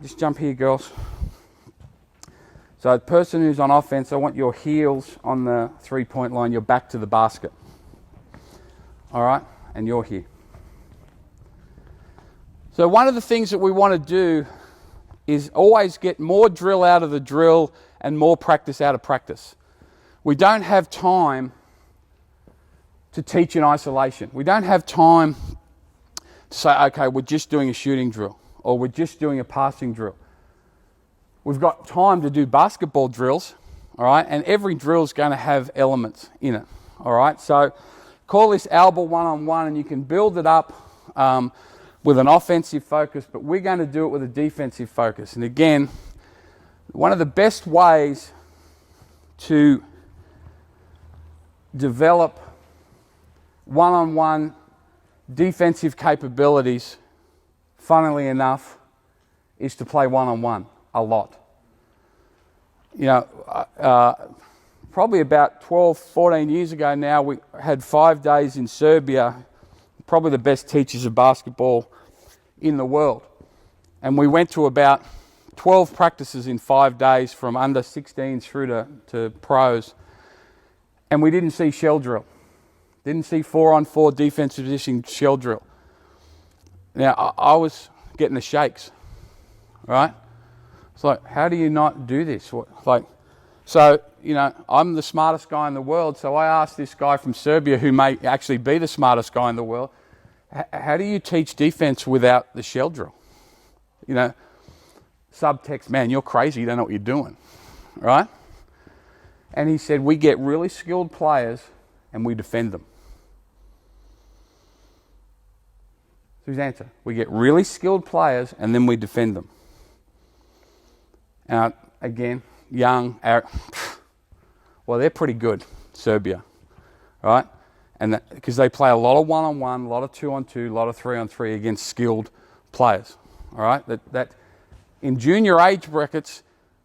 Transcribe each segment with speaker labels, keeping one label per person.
Speaker 1: Just jump here, girls. So the person who's on offense, I want your heels on the three-point line, your back to the basket. All right? And you're here. So one of the things that we want to do is always get more drill out of the drill and more practice out of practice. We don't have time to teach in isolation. We don't have time to say, okay, we're just doing a shooting drill or we're just doing a passing drill. We've got time to do basketball drills, all right? And every drill is going to have elements in it, all right? So call this Alba one-on-one, and you can build it up with an offensive focus, but we're going to do it with a defensive focus. And again, one of the best ways to develop one-on-one defensive capabilities, funnily enough, is to play one-on-one a lot. You know, probably about 12, 14 years ago now, we had 5 days in Serbia, probably the best teachers of basketball in the world. And we went to about 12 practices in 5 days from under 16s through to pros. And we didn't see shell drill. Didn't see 4-on-4 defensive position shell drill. Now, I was getting the shakes, right? It's like, how do you not do this? So, you know, I'm the smartest guy in the world, so I asked this guy from Serbia, who may actually be the smartest guy in the world, how do you teach defense without the shell drill? You know, subtext, man, you're crazy, you don't know what you're doing, right? And he said, we get really skilled players and we defend them. So his answer, we get really skilled players and then we defend them. Again, young, well, they're pretty good, Serbia, right? And because they play a lot of one-on-one, a lot of two-on-two, a lot of three-on-three against skilled players, all right? That in junior age brackets,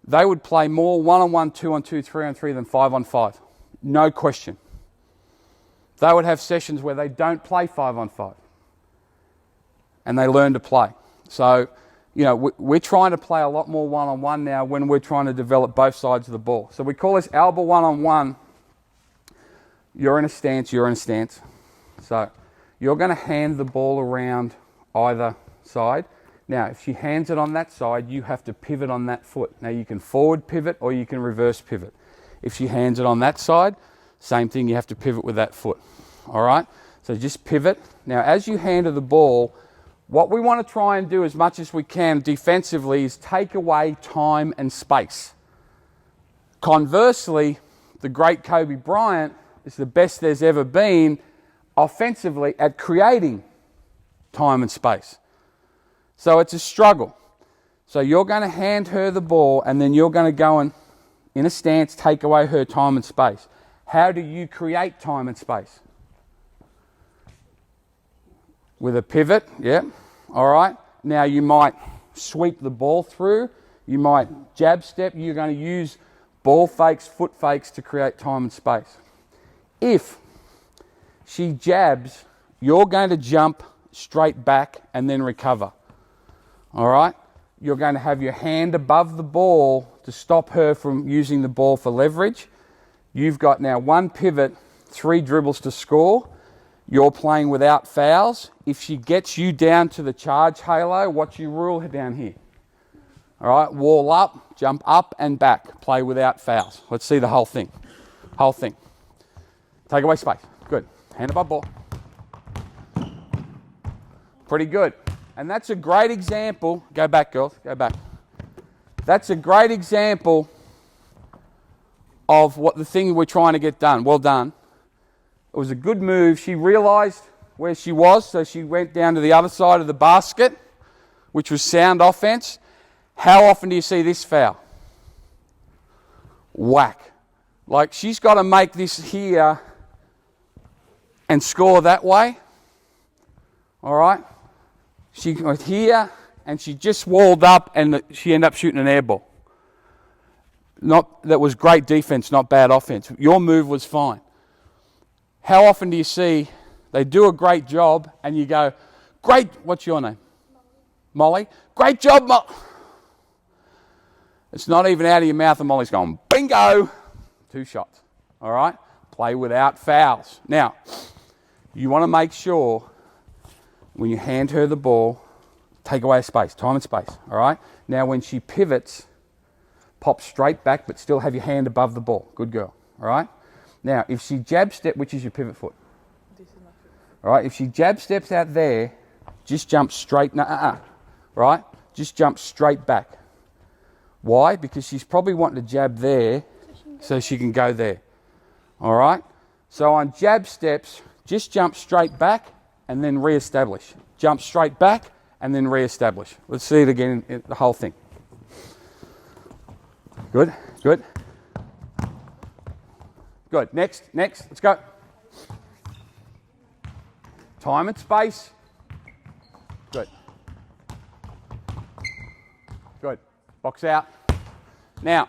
Speaker 1: they would play more one-on-one, two-on-two, three-on-three than 5-on-5, no question. They would have sessions where they don't play 5-on-5, and they learn to play. So, you know, we're trying to play a lot more one-on-one now when we're trying to develop both sides of the ball. So we call this Alba one-on-one. You're in a stance, you're in a stance. So you're going to hand the ball around either side. Now, if she hands it on that side, you have to pivot on that foot. Now, you can forward pivot or you can reverse pivot. If she hands it on that side, same thing, you have to pivot with that foot. All right? So just pivot. Now, as you hand her the ball, what we want to try and do as much as we can defensively is take away time and space. Conversely, the great Kobe Bryant is the best there's ever been offensively at creating time and space. So it's a struggle. So you're going to hand her the ball and then you're going to go and, in a stance, take away her time and space. How do you create time and space? With a pivot, yeah, all right. Now you might sweep the ball through, you might jab step, you're going to use ball fakes, foot fakes to create time and space. If she jabs, you're going to jump straight back and then recover, all right. You're going to have your hand above the ball to stop her from using the ball for leverage. You've got now 1 pivot, 3 dribbles to score. You're playing without fouls. If she gets you down to the charge halo, what's your rule down here? All right, wall up, jump up and back. Play without fouls. Let's see the whole thing. Whole thing. Take away space. Good. Hand above ball. Pretty good. And that's a great example. Go back, girls. Go back. That's a great example of what the thing we're trying to get done. Well done. It was a good move. She realised where she was, so she went down to the other side of the basket, which was sound offence. How often do you see this foul? Whack. Like, she's got to make this here and score that way. All right? She went here, and she just walled up, and she ended up shooting an air ball. That was great defence, not bad offence. Your move was fine. How often do you see they do a great job and you go, great, what's your name? Molly. Great job, It's not even out of your mouth and Molly's going, bingo! 2 shots, all right? Play without fouls. Now, you want to make sure when you hand her the ball, take away space, time and space, all right? Now, when she pivots, pop straight back, but still have your hand above the ball. Good girl, all right? Now, if she jab step, which is your pivot foot? This is my pivot foot. All right, if she jab steps out there, just jump straight, right? Just jump straight back. Why? Because she's probably wanting to jab there so she can go there, all right? So on jab steps, just jump straight back and then re-establish. Jump straight back and then re-establish. Let's see it again, the whole thing. Good, good. Good, next, let's go. Time and space. Good. Good, box out. Now,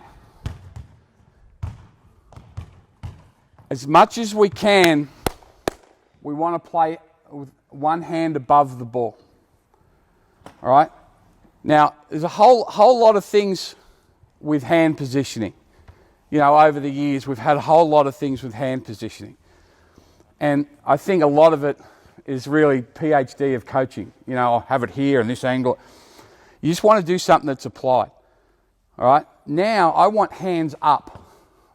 Speaker 1: as much as we can, we want to play with one hand above the ball. All right? Now, there's a whole lot of things with hand positioning. You know, over the years, we've had a whole lot of things with hand positioning. And I think a lot of it is really PhD of coaching. You know, I'll have it here and this angle. You just want to do something that's applied. All right? Now, I want hands up.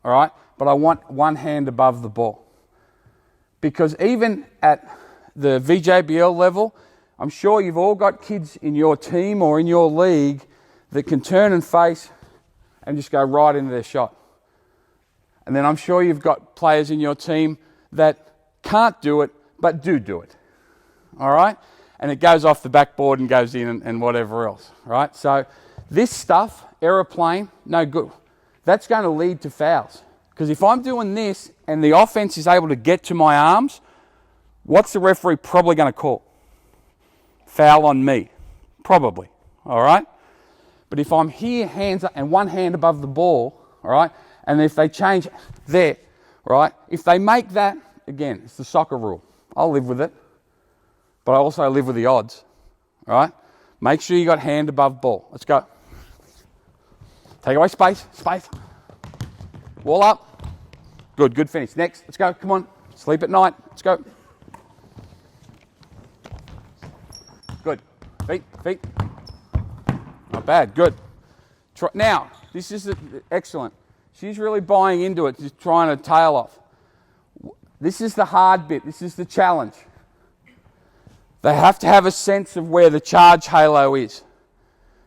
Speaker 1: All right? But I want one hand above the ball. Because even at the VJBL level, I'm sure you've all got kids in your team or in your league that can turn and face and just go right into their shot. And then I'm sure you've got players in your team that can't do it, but do it. All right? And it goes off the backboard and goes in and whatever else. Right? So this stuff, aeroplane, no good. That's going to lead to fouls. Because if I'm doing this and the offense is able to get to my arms, what's the referee probably going to call? Foul on me. Probably. All right? But if I'm here, hands up, and one hand above the ball, all right, and if they change there, right, if they make that, again, it's the soccer rule. I'll live with it. But I also live with the odds. All right? Make sure you got hand above ball. Let's go. Take away space. Wall up. Good finish. Next, let's go. Come on. Sleep at night. Let's go. Good. Feet. Not bad. Good. Now, this is excellent. She's really buying into it, just trying to tail off. This is the hard bit. This is the challenge. They have to have a sense of where the charge halo is.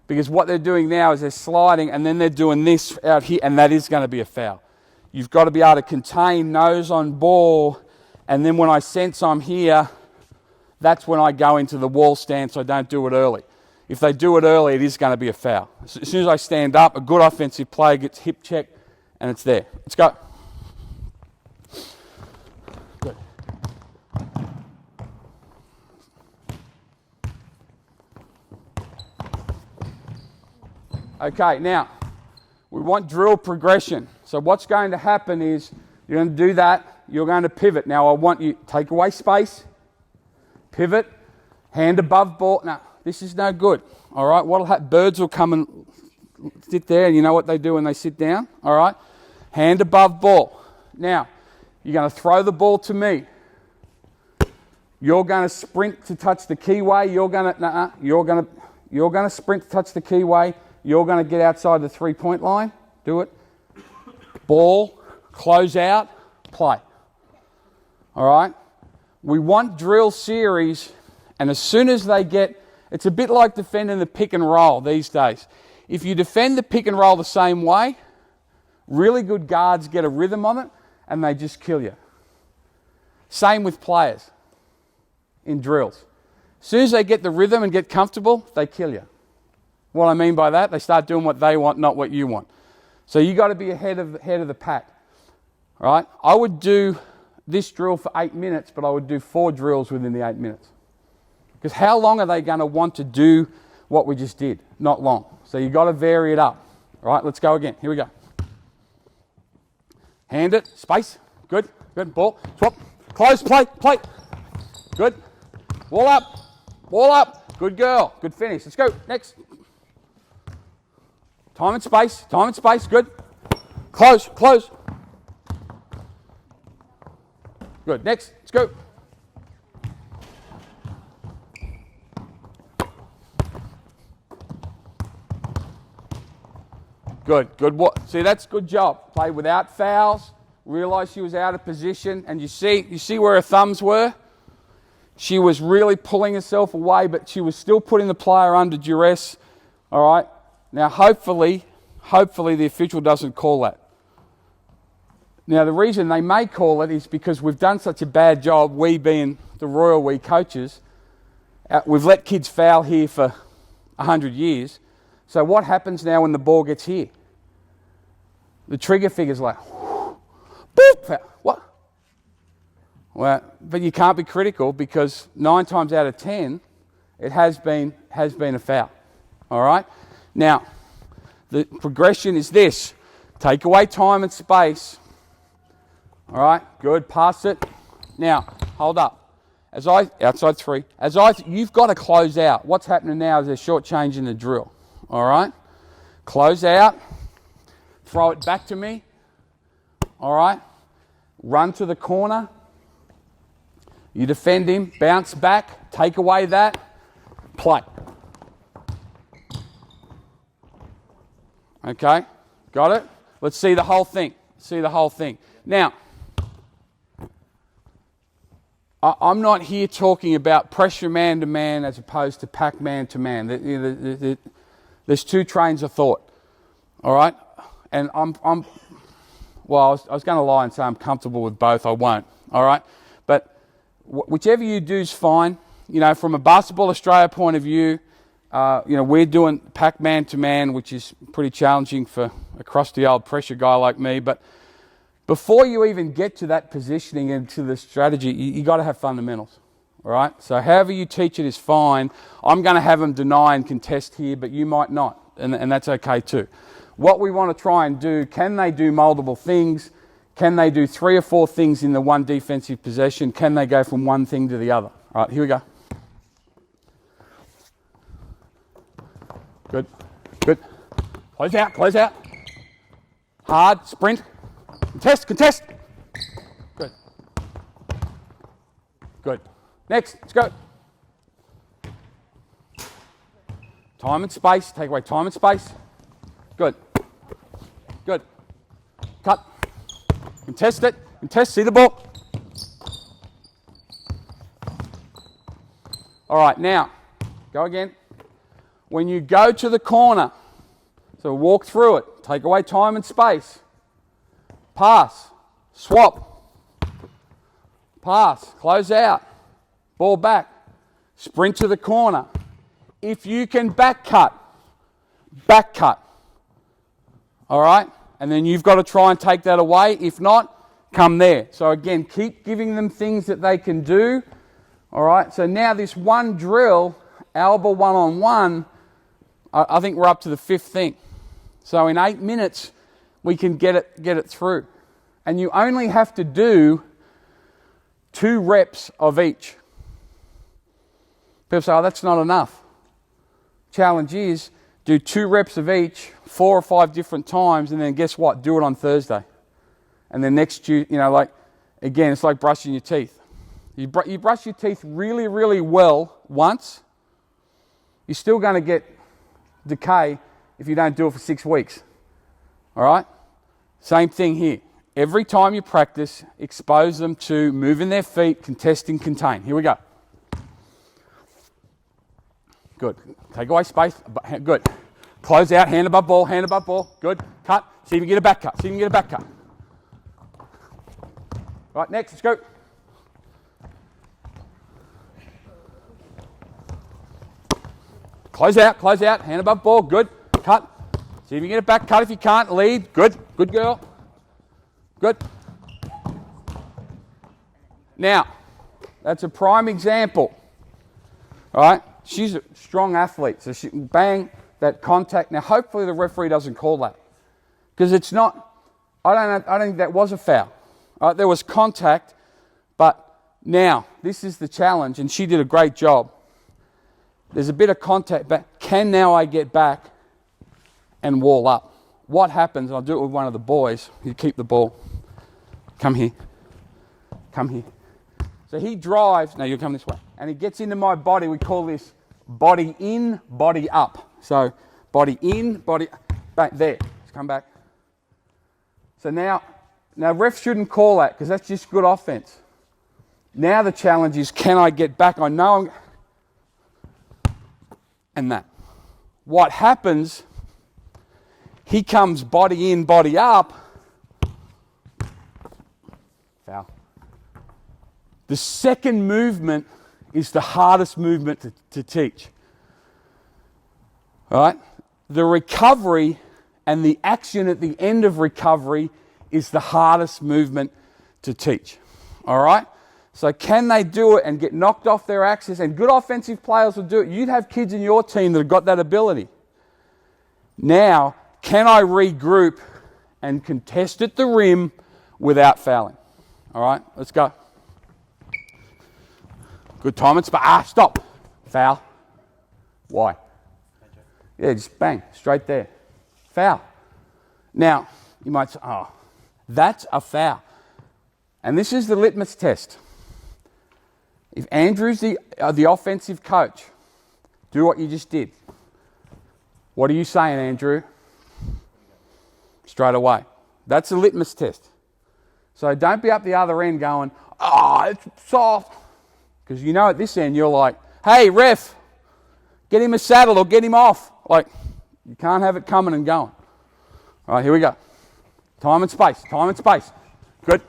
Speaker 1: Because what they're doing now is they're sliding and then they're doing this out here, and that is going to be a foul. You've got to be able to contain nose on ball, and then when I sense I'm here, that's when I go into the wall stance. I don't do it early. If they do it early, it is going to be a foul. As soon as I stand up, a good offensive play gets hip checked, and it's there. Let's go. Good. Okay, now, we want drill progression. So what's going to happen is you're going to do that. You're going to pivot. Now, I want you to take away space, pivot, hand above ball. Now, this is no good. All right, what'll happen? Birds will come and sit there, and you know what they do when they sit down? All right, hand above ball. Now, you're going to throw the ball to me. You're going to sprint to touch the keyway. You're going to sprint to touch the keyway. You're going to get outside the three-point line. Do it. Ball, close out, play. All right? We want drill series, and as soon as they get, it's a bit like defending the pick and roll these days. If you defend the pick and roll the same way, really good guards get a rhythm on it, and they just kill you. Same with players in drills. As soon as they get the rhythm and get comfortable, they kill you. What I mean by that, they start doing what they want, not what you want. So you got to be ahead of the pack. All right? I would do this drill for 8 minutes, but I would do 4 drills within the 8 minutes. Because how long are they going to want to do what we just did? Not long. So you got to vary it up. All right? Let's go again. Here we go. Hand it, space. Good. Ball. Swap. Close. Play. Good. Wall up. Good girl. Good finish. Let's go. Next. Time and space. Time and space. Good. Close. Close. Good. Next. Let's go. Good. Good. What? See, that's good job. Play without fouls. Realised she was out of position, and you see where her thumbs were. She was really pulling herself away, but she was still putting the player under duress. All right. Now, hopefully the official doesn't call that. Now, the reason they may call it is because we've done such a bad job, we being the royal we coaches, we've let kids foul here for 100 years. So what happens now when the ball gets here? The trigger figure's like, boop, foul. What? Well, but you can't be critical because 9 times out of 10, it has been a foul. All right? Now, the progression is this. Take away time and space. All right? Good. Pass it. Now, hold up. Outside 3. You've got to close out. What's happening now is they're shortchanging the drill. All right? Close out. Throw it back to me. All right? Run to the corner. You defend him. Bounce back. Take away that. Play. Okay? Got it? Let's see the whole thing. Now, I'm not here talking about pressure man-to-man as opposed to pack man-to-man. There's 2 trains of thought. All right? And I was going to lie and say I'm comfortable with both. I won't. All right? But whichever you do is fine. You know, from a Basketball Australia point of view, we're doing pack man-to-man, which is pretty challenging for a crusty old pressure guy like me. But before you even get to that positioning and to the strategy, you got to have fundamentals. All right? So however you teach it is fine. I'm going to have them deny and contest here, but you might not. And that's okay too. What we want to try and do, can they do multiple things? Can they do 3 or 4 things in the one defensive possession? Can they go from one thing to the other? All right, here we go. Good. Good. Close out. Hard, sprint. Contest. Good. Good. Next, let's go. Time and space. Take away time and space. Good. Good. Cut. Contest it. Contest. See the ball. All right, now, go again. When you go to the corner, so walk through it. Take away time and space. Pass. Swap. Pass. Close out. Ball back. Sprint to the corner. If you can back cut. All right? And then you've got to try and take that away. If not, come there. So again, keep giving them things that they can do. All right? So now this one drill, Alba one-on-one, I think we're up to the 5th thing. So in 8 minutes, we can get it through. And you only have to do 2 reps of each. People say, oh, that's not enough. Challenge is, do 2 reps of each, 4 or 5 different times, and then guess what? Do it on Thursday. And then next Tuesday, again, it's like brushing your teeth. You brush your teeth really, really well once, you're still going to get decay if you don't do it for 6 weeks. All right? Same thing here. Every time you practice, expose them to moving their feet, contesting, contain. Here we go. Good. Take away space. Good. Close out. Hand above ball. Good. Cut. See if you get a back cut. Right, next. Let's go. Close out. Hand above ball. Good. Cut. See if you get it back. Cut if you can't. Lead. Good. Good girl. Good. Now, that's a prime example. All right? She's a strong athlete, so she bang that contact. Now, hopefully the referee doesn't call that, because it's not. I don't think that was a foul. All right, there was contact, but now this is the challenge, and she did a great job. There's a bit of contact, but can now I get back and wall up. What happens, I'll do it with one of the boys, you keep the ball, come here, come here. So he drives, no, you'll come this way, and he gets into my body. We call this body in, body up. So body in, body back there. Let's come back. So now refs shouldn't call that because that's just good offense. Now the challenge is, can I get back? I know and that. What happens, he comes body in, body up. Foul. The second movement is the hardest movement to teach. All right? The recovery and the action at the end of recovery is the hardest movement to teach. All right? So can they do it and get knocked off their axis? And good offensive players will do it. You'd have kids in your team that have got that ability. Now, can I regroup and contest at the rim without fouling? All right, let's go. Good time and stop. Foul. Why? Yeah, just bang, straight there. Foul. Now, you might say, oh, that's a foul. And this is the litmus test. If Andrew's the offensive coach, do what you just did. What are you saying, Andrew? Straight away. That's a litmus test. So don't be up the other end going, oh, it's soft. Because you know at this end you're like, hey, ref, get him a saddle or get him off. Like, you can't have it coming and going. All right, here we go. Time and space, time and space. Good.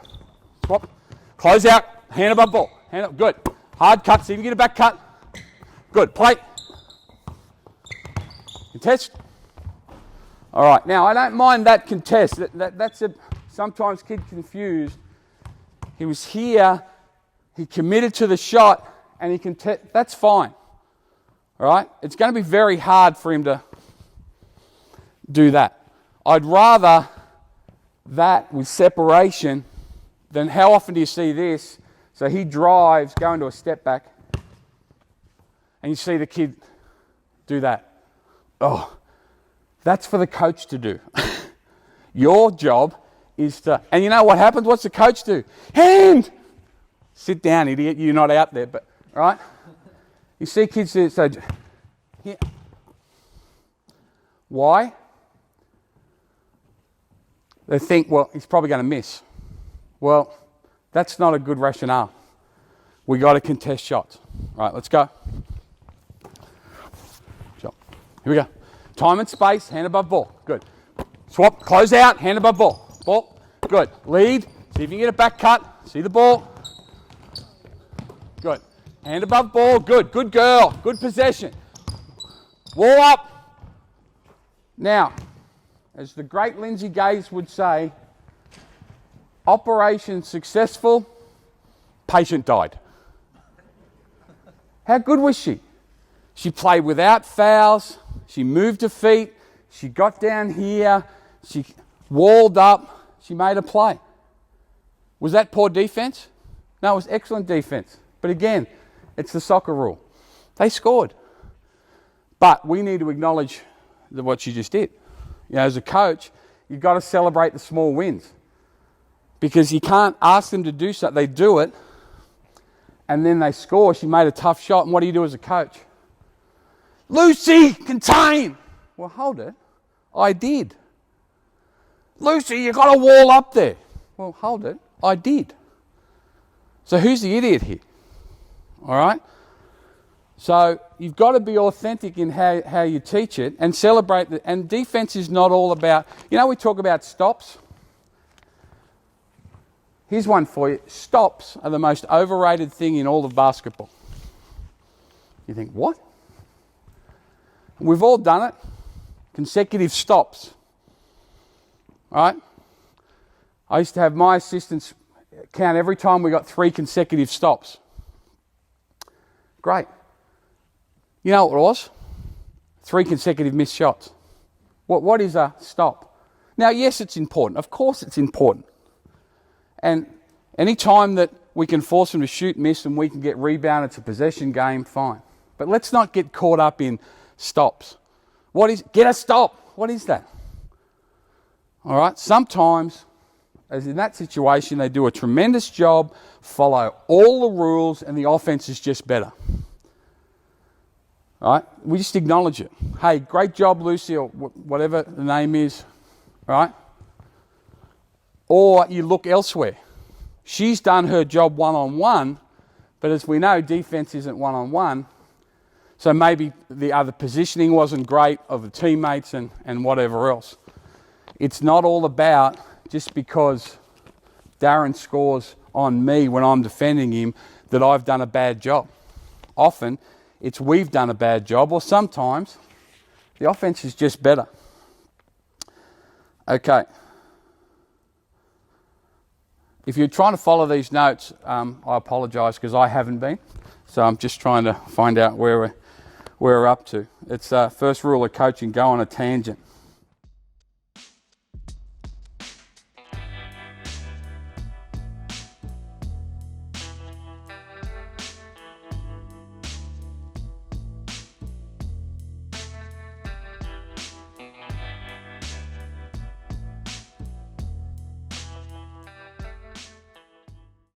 Speaker 1: Swap. Close out, hand above ball. Hand up, good. Hard cut, see if you get a back cut. Good, plate. Contest. All right, now I don't mind that contest. That's sometimes kids confused. He was here, he committed to the shot, and he contest. That's fine. All right, it's going to be very hard for him to do that. I'd rather that with separation than how often do you see this? So he drives, go into a step back, and you see the kid do that. Oh, that's for the coach to do. Your job is to, and you know what happens? What's the coach do? Hand! Sit down, idiot, you're not out there, but, right? You see kids do it, so, here. Why? They think, well, he's probably going to miss. Well, that's not a good rationale. We got to contest shots. Right, let's go. Shot. Here we go. Time and space, hand above ball. Good. Swap, close out, hand above ball. Ball. Good. Lead. See if you can get a back cut. See the ball. Good. Hand above ball. Good. Good girl. Good possession. Wall up. Now, as the great Lindsay Gaze would say, operation successful, patient died. How good was she? She played without fouls, she moved her feet, she got down here, she walled up, she made a play. Was that poor defense? No, it was excellent defense. But again, it's the soccer rule. They scored. But we need to acknowledge what she just did. You know, as a coach, you've got to celebrate the small wins. Because you can't ask them to do something. They do it, and then they score. She made a tough shot, and what do you do as a coach? Lucy, contain! Well, hold it. I did. Lucy, you've got to wall up there. Well, hold it. I did. So who's the idiot here? All right? So you've got to be authentic in how you teach it and celebrate. And defense is not all about, you know, we talk about stops. Here's one for you. Stops are the most overrated thing in all of basketball. You think, what? We've all done it. Consecutive stops. All right? I used to have my assistants count every time we got 3 consecutive stops. Great. You know what it was? 3 consecutive missed shots. What is a stop? Now, yes, it's important. Of course it's important. And any time that we can force them to shoot, miss, and we can get rebound, it's a possession game, fine. But let's not get caught up in stops. What is, get a stop. What is that? All right, sometimes, as in that situation, they do a tremendous job, follow all the rules, and the offense is just better. All right, we just acknowledge it. Hey, great job, Lucy, or whatever the name is, right? Or you look elsewhere. She's done her job one-on-one, but as we know, defense isn't one-on-one. So maybe the other positioning wasn't great of the teammates and whatever else. It's not all about just because Darren scores on me when I'm defending him that I've done a bad job. Often, it's we've done a bad job, or sometimes the offense is just better. Okay. If you're trying to follow these notes, I apologise because I haven't been. So I'm just trying to find out where we're up to. It's first rule of coaching, go on a tangent.